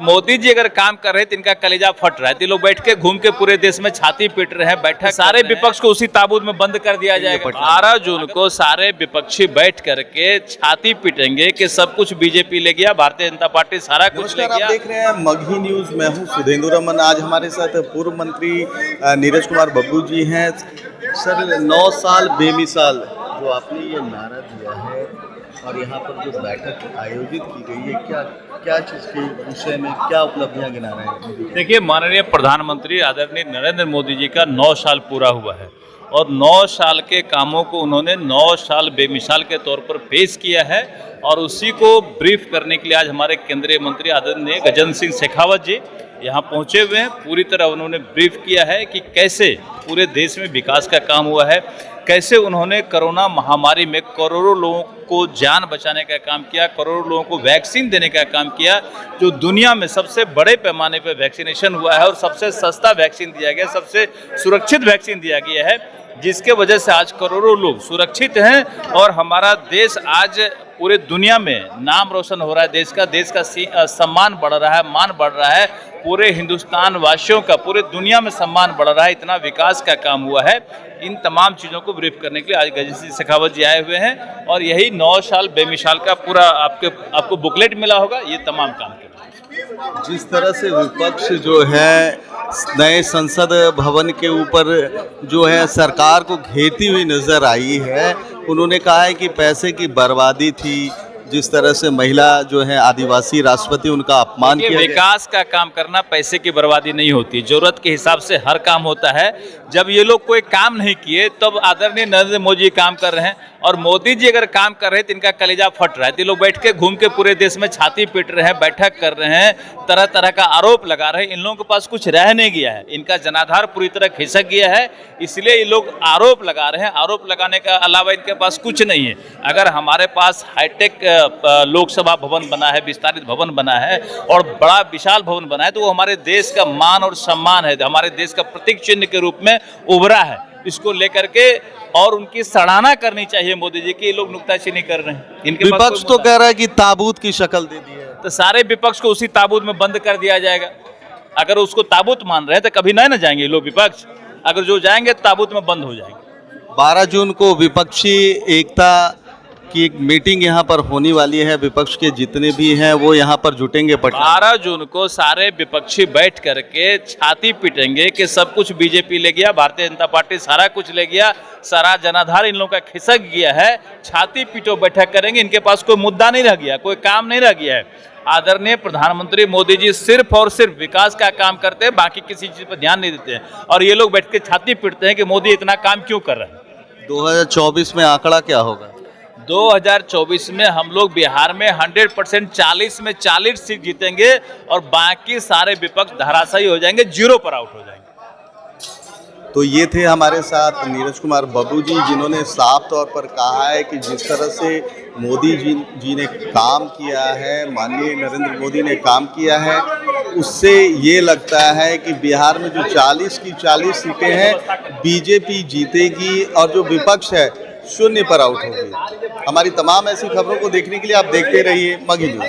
मोदी जी अगर काम कर रहे हैं तो इनका कलेजा फट रहा है। तो लोग बैठ के घूम के पूरे देश में छाती पीट रहे हैं, बैठक सारे विपक्ष को उसी ताबूत में बंद कर दिया जाएगा। 12 जून को सारे विपक्षी बैठ करके छाती पीटेंगे कि सब कुछ बीजेपी ले गया, भारतीय जनता पार्टी सारा कुछ ले गया। आप देख रहे हैं मगही न्यूज, मैं हूं सुधेंदु रमन। आज हमारे साथ पूर्व मंत्री नीरज कुमार बब्बू जी हैं। सर, 9 साल बेमिसाल जो आपने ये नारा दिया है और यहाँ पर जो बैठक आयोजित की गई है, क्या चीज़ के विषय में क्या उपलब्धियाँ गिना रहे हैं? देखिए, माननीय प्रधानमंत्री आदरणीय नरेंद्र मोदी जी का 9 साल पूरा हुआ है और 9 साल के कामों को उन्होंने 9 साल बेमिसाल के तौर पर पेश किया है और उसी को ब्रीफ करने के लिए आज हमारे केंद्रीय मंत्री आदरणीय गजेंद्र सिंह शेखावत जी यहाँ पहुँचे हुए हैं। पूरी तरह उन्होंने ब्रीफ किया है कि कैसे पूरे देश में विकास का काम हुआ है, कैसे उन्होंने कोरोना महामारी में करोड़ों लोगों को जान बचाने का काम किया, करोड़ों लोगों को वैक्सीन देने का काम किया, जो दुनिया में सबसे बड़े पैमाने पर वैक्सीनेशन हुआ है और सबसे सस्ता वैक्सीन दिया गया, सबसे सुरक्षित वैक्सीन दिया गया है, जिसके वजह से आज करोड़ों लोग सुरक्षित हैं और हमारा देश आज पूरे दुनिया में नाम रोशन हो रहा है। देश का सम्मान बढ़ रहा है, मान बढ़ रहा है, पूरे हिंदुस्तान वासियों का पूरे दुनिया में सम्मान बढ़ रहा है, इतना विकास का काम हुआ है। इन तमाम चीज़ों को ब्रीफ करने के लिए आज गजेंद्र सिंह शेखावत जी आए हुए हैं और यही 9 साल बेमिसाल का पूरा आपको बुकलेट मिला होगा, ये तमाम काम कर रहे हैं। जिस तरह से विपक्ष जो है नए संसद भवन के ऊपर जो है सरकार को घेरती हुई नजर आई है, उन्होंने कहा है कि पैसे की बर्बादी थी, जिस तरह से महिला जो है आदिवासी राष्ट्रपति उनका अपमान किया। विकास का काम करना पैसे की बर्बादी नहीं होती, जरूरत के हिसाब से हर काम होता है। जब ये लोग कोई काम नहीं किए तब आदरणीय नरेंद्र मोदी जी काम कर रहे हैं और मोदी जी अगर काम कर रहे हैं तो इनका कलेजा फट रहा है। तो लोग बैठ के घूम के पूरे देश में छाती पीट रहे हैं, बैठक कर रहे हैं, तरह तरह का आरोप लगा रहे हैं। इन लोगों के पास कुछ रह नहीं गया है, इनका जनाधार पूरी तरह खिसक गया है, इसलिए ये लोग आरोप लगा रहे हैं। आरोप लगाने का अलावा इनके पास कुछ नहीं है। अगर हमारे पास हाईटेक लोकसभा भवन बना है, विस्तारित भवन बना है और बड़ा विशाल भवन बना है, तो वो हमारे देश का मान और सम्मान है, हमारे देश का प्रतीक चिन्ह के रूप में उभरा है। इसको लेकर के और उनकी सराहना करनी चाहिए मोदी जी की। ये लोग नुक्ताचीनी कर रहे हैं। इनके विपक्ष तो कह रहा है कि ताबूत की शक्ल दे दी है, तो सारे विपक्ष को उसी ताबूत में बंद कर दिया जाएगा। अगर उसको ताबूत मान रहे हैं तो कभी ना जाएंगे लोग विपक्ष, अगर जो जाएंगे ताबूत में बंद हो जाएंगे। 12 जून को विपक्षी एकता की एक मीटिंग यहाँ पर होने वाली है, विपक्ष के जितने भी हैं वो यहाँ पर जुटेंगे। 12 जून को सारे विपक्षी बैठ करके छाती पीटेंगे कि सब कुछ बीजेपी ले गया, भारतीय जनता पार्टी सारा कुछ ले गया, सारा जनाधार इन लोगों का खिसक गया है। छाती पीटो बैठक करेंगे, इनके पास कोई मुद्दा नहीं रह गया, कोई काम नहीं रह गया है। आदरणीय प्रधानमंत्री मोदी जी सिर्फ और सिर्फ विकास का काम करते हैं, बाकी किसी चीज पर ध्यान नहीं देते हैं और ये लोग बैठ के छाती पीटते हैं कि मोदी इतना काम क्यों कर रहे हैं। 2024 में आंकड़ा क्या होगा? 2024 में हम लोग बिहार में 100% 40 में 40 सीट जीतेंगे और बाकी सारे विपक्ष धराशायी हो जाएंगे, जीरो पर आउट हो जाएंगे। तो ये थे हमारे साथ नीरज कुमार बब्बू जी, जिन्होंने साफ तौर पर कहा है कि जिस तरह से मोदी जी ने काम किया है, माननीय नरेंद्र मोदी ने काम किया है, उससे ये लगता है कि बिहार में जो 40 की 40 सीटें हैं बीजेपी जीतेगी और जो विपक्ष है 0 पर आउट होगी। हमारी तमाम ऐसी खबरों को देखने के लिए आप देखते रहिए मगही न्यूज।